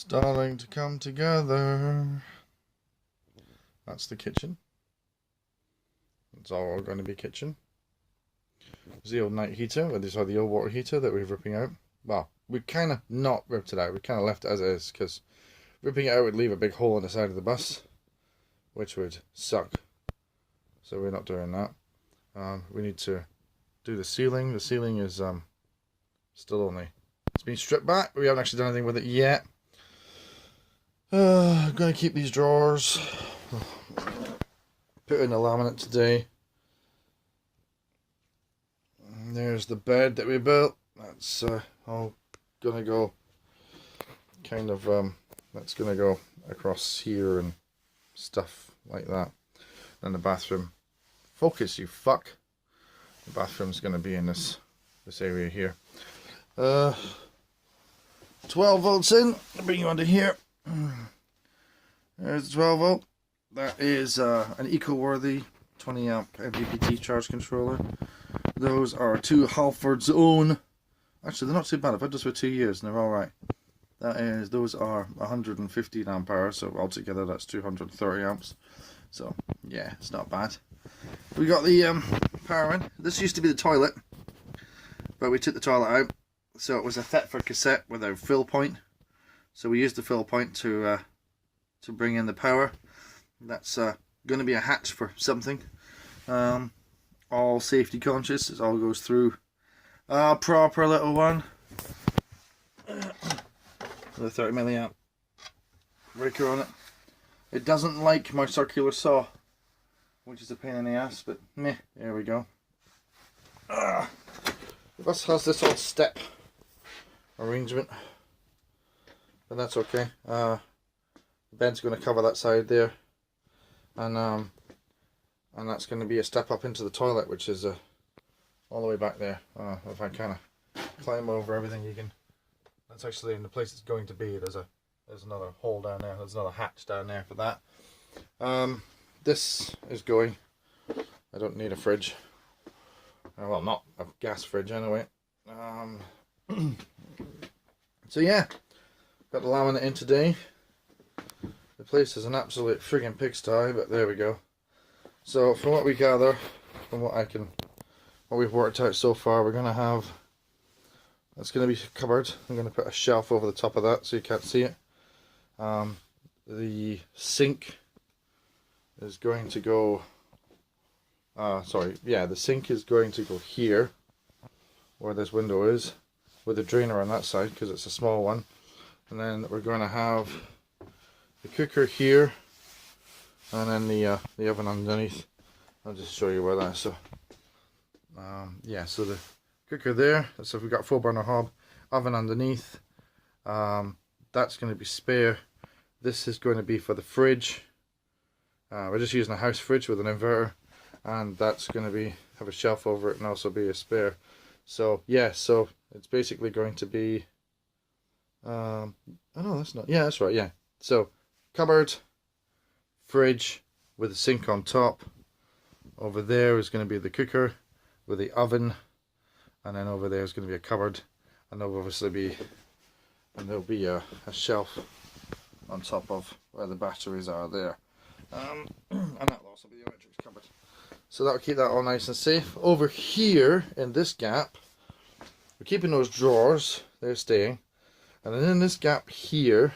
Starting to come together. That's the kitchen. It's all going to be kitchen. There's the old night heater, or these are the old water heater that we're ripping out. Well, we kind of not ripped it out. We kind of left it as it is, because ripping it out would leave a big hole in the side of the bus, which would suck. So we're not doing that. We need to do the ceiling. The ceiling is still only, it's been stripped back. We haven't actually done anything with it yet. I'm going to keep these drawers. Put in the laminate today. And there's the bed that we built. That's all going to go kind of, that's going to go across here and stuff like that. Then the bathroom. Focus, you fuck. The bathroom's going to be in this area here. 12 volts in. I'll bring you under here. There's the 12 volt. That is an eco-worthy 20 amp MPPT charge controller. Those are two Halford's own. Actually, they're not too bad. I've had those for 2 years and they're alright. Those are 115 amp hours, so altogether that's 230 amps. So yeah, it's not bad. We got the power in. This used to be the toilet, but we took the toilet out, so it was a Thetford cassette with a fill point. So we used the fill point to bring in the power. That's going to be a hatch for something. All safety conscious. It all goes through a proper little one. With a 30 milliamp breaker on it. It doesn't like my circular saw, which is a pain in the ass, but meh, there we go. The bus has this old step arrangement, but that's okay. The bed's going to cover that side there, and that's going to be a step up into the toilet, which is all the way back there. If I kind of climb over everything, you can. That's actually in the place it's going to be. There's another hole down there. There's another hatch down there for that. This is going. I don't need a fridge. Well, not a gas fridge anyway. So yeah, got the laminate in today. The place is an absolute friggin' pigsty, but there we go. So from what we gather, from what we've worked out so far, we're gonna have. It's gonna be covered. I'm gonna put a shelf over the top of that so you can't see it. The sink is going to go. The sink is going to go here, where this window is, with a drainer on that side because it's a small one, and then we're going to have the cooker here, and then the oven underneath. I'll just show you where that is. So, yeah, so the cooker there. So we've got a 4-burner hob, oven underneath. That's going to be spare. This is going to be for the fridge. We're just using a house fridge with an inverter, and that's going to have a shelf over it and also be a spare. So yeah, so it's basically going to be. Oh no, that's not. Yeah, that's right. Yeah. So cupboard, fridge with a sink on top. Over there is going to be the cooker with the oven, and then over there is going to be a cupboard, and there'll obviously be, and there'll be a shelf on top of where the batteries are there, and that'll also be the electrics cupboard. So that'll keep that all nice and safe. Over here in this gap, we're keeping those drawers, they're staying, and then in this gap here,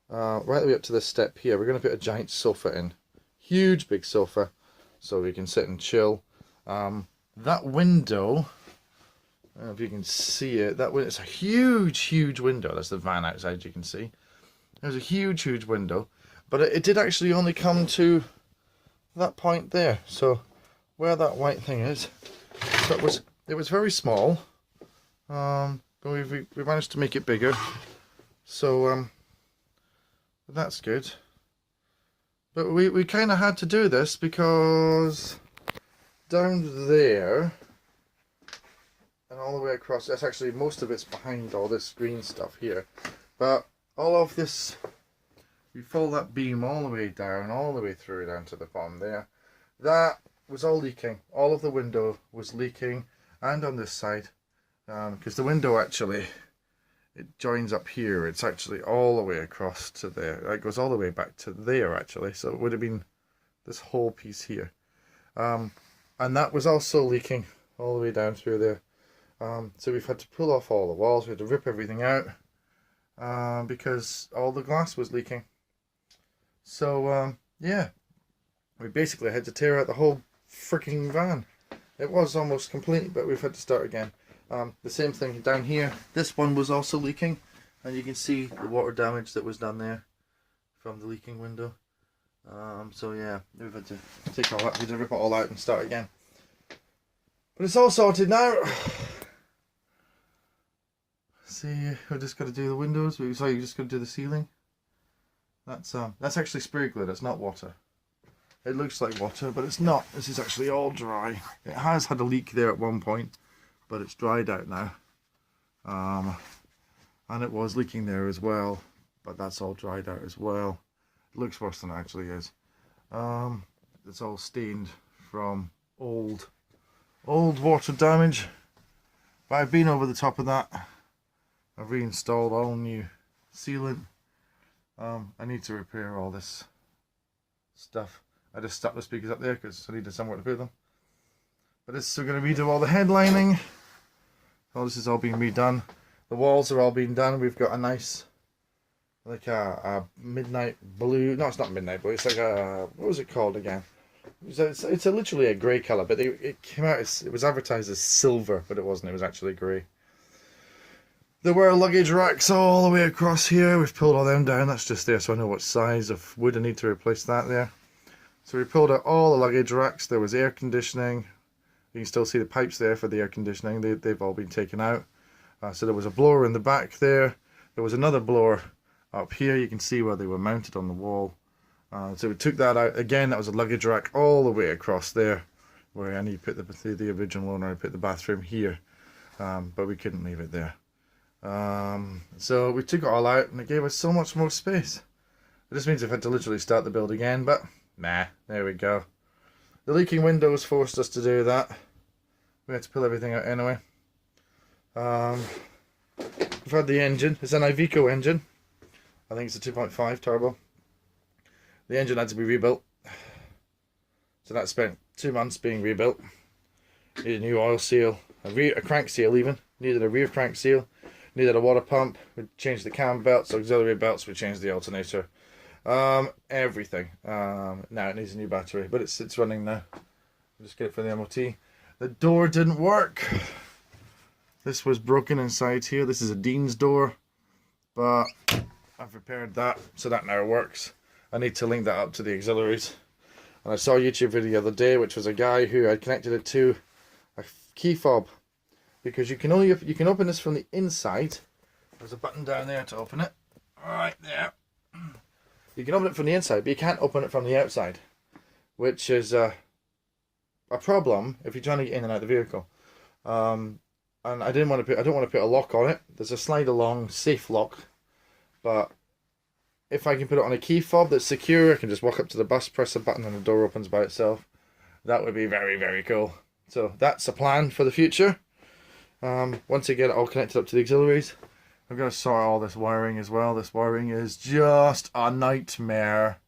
right the way up to this step here, we're going to put a giant sofa in, huge big sofa, so we can sit and chill. That window, I don't know if you can see it, it's a huge window. That's the van outside, you can see. There's a huge window, but it did actually only come to that point there. So where that white thing is, so it was very small, but we managed to make it bigger. So that's good. But we kind of had to do this because down there and all the way across, that's actually most of it's behind all this green stuff here, but all of this, we follow that beam all the way down, all the way through down to the bottom there. That was all leaking. All of the window was leaking, and on this side, because the window actually it joins up here. It's actually all the way across to there. It goes all the way back to there actually. So it would have been this whole piece here. And that was also leaking all the way down through there. So we've had to pull off all the walls. We had to rip everything out because all the glass was leaking. So yeah, we basically had to tear out the whole freaking van. It was almost complete, but we've had to start again. The same thing down here. This one was also leaking, and you can see the water damage that was done there from the leaking window. So yeah, we've had to take all that, we had to rip it all out and start again. But it's all sorted now. See, we're just got to do the windows. Sorry, you just got to do the ceiling. That's actually spray glue. That's not water. It looks like water, but it's not. This is actually all dry. It has had a leak there at one point, but it's dried out now. And it was leaking there as well, but that's all dried out as well. It looks worse than it actually is. It's all stained from old water damage. But I've been over the top of that. I've reinstalled all new sealant. I need to repair all this stuff. I just stuck the speakers up there because I needed somewhere to put them. But it's still going to redo all the headlining. All this is all being redone. The walls are all being done. We've got a nice, like a midnight blue. No, it's not midnight blue. It's like a, what was it called again? It's literally a grey colour, but it came out as, it was advertised as silver, but it wasn't. It was actually grey. There were luggage racks all the way across here. We've pulled all them down. That's just there, so I know what size of wood I need to replace that there. So we pulled out all the luggage racks. There was air conditioning. You can still see the pipes there for the air conditioning. They've all been taken out. So there was a blower in the back there. There was another blower up here. You can see where they were mounted on the wall. So we took that out. Again, that was a luggage rack all the way across there, where I need to put the original owner. I put the bathroom here, but we couldn't leave it there. So we took it all out, and it gave us so much more space. It just means I've had to literally start the build again, but nah, there we go. The leaking windows forced us to do that. We had to pull everything out anyway. We've had the engine. It's an Iveco engine. I think it's a 2.5 turbo. The engine had to be rebuilt. So that spent 2 months being rebuilt. Needed a new oil seal, a crank seal even. Needed a rear crank seal. Needed a water pump. We changed the cam belts, auxiliary belts. We changed the alternator. Everything. Now it needs a new battery, but it's running now. I'll just get it for the MOT. The door didn't work. This was broken inside here. This is a Dean's door, but I've repaired that, so that now works. I need to link that up to the auxiliaries. And I saw a YouTube video the other day, which was a guy who had connected it to a key fob, because you can open this from the inside. There's a button down there to open it. Right there. You can open it from the inside, but you can't open it from the outside, which is a problem if you're trying to get in and out of the vehicle. And I don't want to put a lock on it. There's a slide along safe lock, but if I can put it on a key fob that's secure, I can just walk up to the bus, press a button, and the door opens by itself. That would be very, very cool. So that's a plan for the future. Once I get it all connected up to the auxiliaries, I'm going to sort all this wiring as well. This wiring is just a nightmare.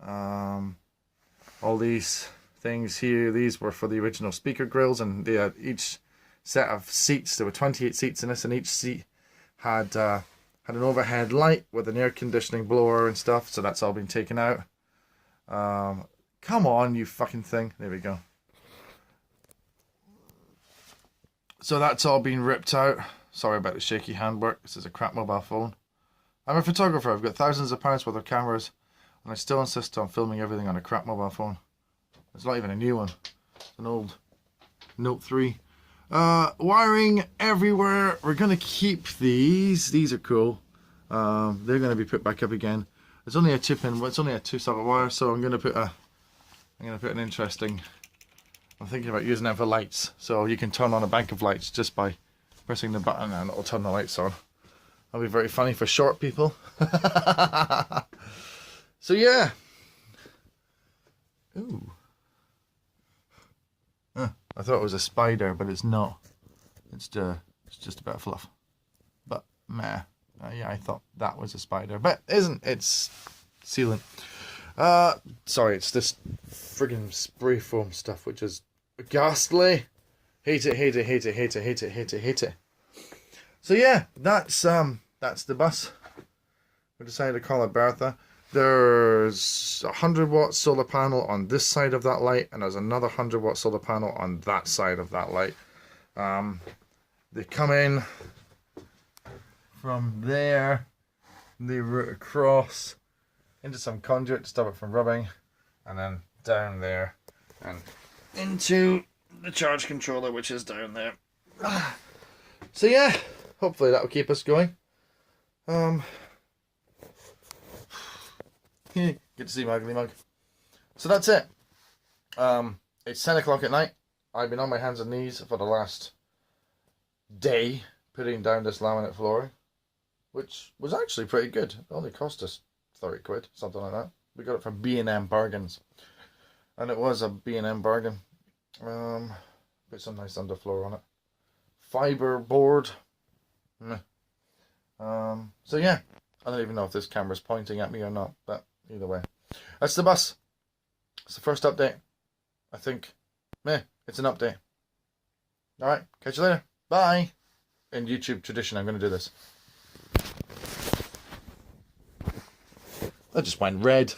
All these things here, these were for the original speaker grills, and they had each set of seats. There were 28 seats in this, and each seat had an overhead light with an air conditioning blower and stuff. So that's all been taken out. Come on, you fucking thing. There we go. So that's all been ripped out. Sorry about the shaky handwork. This is a crap mobile phone. I'm a photographer. I've got thousands of pounds worth of cameras, and I still insist on filming everything on a crap mobile phone. It's not even a new one. It's an old Note 3. Wiring everywhere. We're going to keep these. These are cool. They're going to be put back up again. It's only a chip in. It's only a 2-socket wire, so I'm going to put an interesting. I'm thinking about using them for lights, so you can turn on a bank of lights just by pressing the button, and it'll turn the lights on. That'll be very funny for short people. So yeah. Ooh. I thought it was a spider, but it's not. It's just a bit of fluff. But meh. Yeah, I thought that was a spider, but it isn't. It's sealant. Sorry, it's this friggin' spray foam stuff, which is ghastly. Hate it, hate it, hate it, hate it, hate it, hate it, hate it. So yeah, that's the bus. We decided to call it Bertha. There's a 100-watt solar panel on this side of that light, and there's another 100-watt solar panel on that side of that light. They come in from there, they route across into some conduit to stop it from rubbing, and then down there and into the charge controller, which is down there. So yeah, hopefully that'll keep us going. Good to see my ugly mug. So that's it. It's 10 o'clock at night. I've been on my hands and knees for the last day putting down this laminate flooring, which was actually pretty good. It only cost us 30 quid, something like that. We got it from B&M Bargains, and it was a B&M bargain. Put some nice underfloor on it. Fiber board. So yeah, I don't even know if this camera's pointing at me or not, but either way, that's the bus. It's the first update. I think, it's an update. Alright, catch you later. Bye. In YouTube tradition, I'm going to do this. That just went red.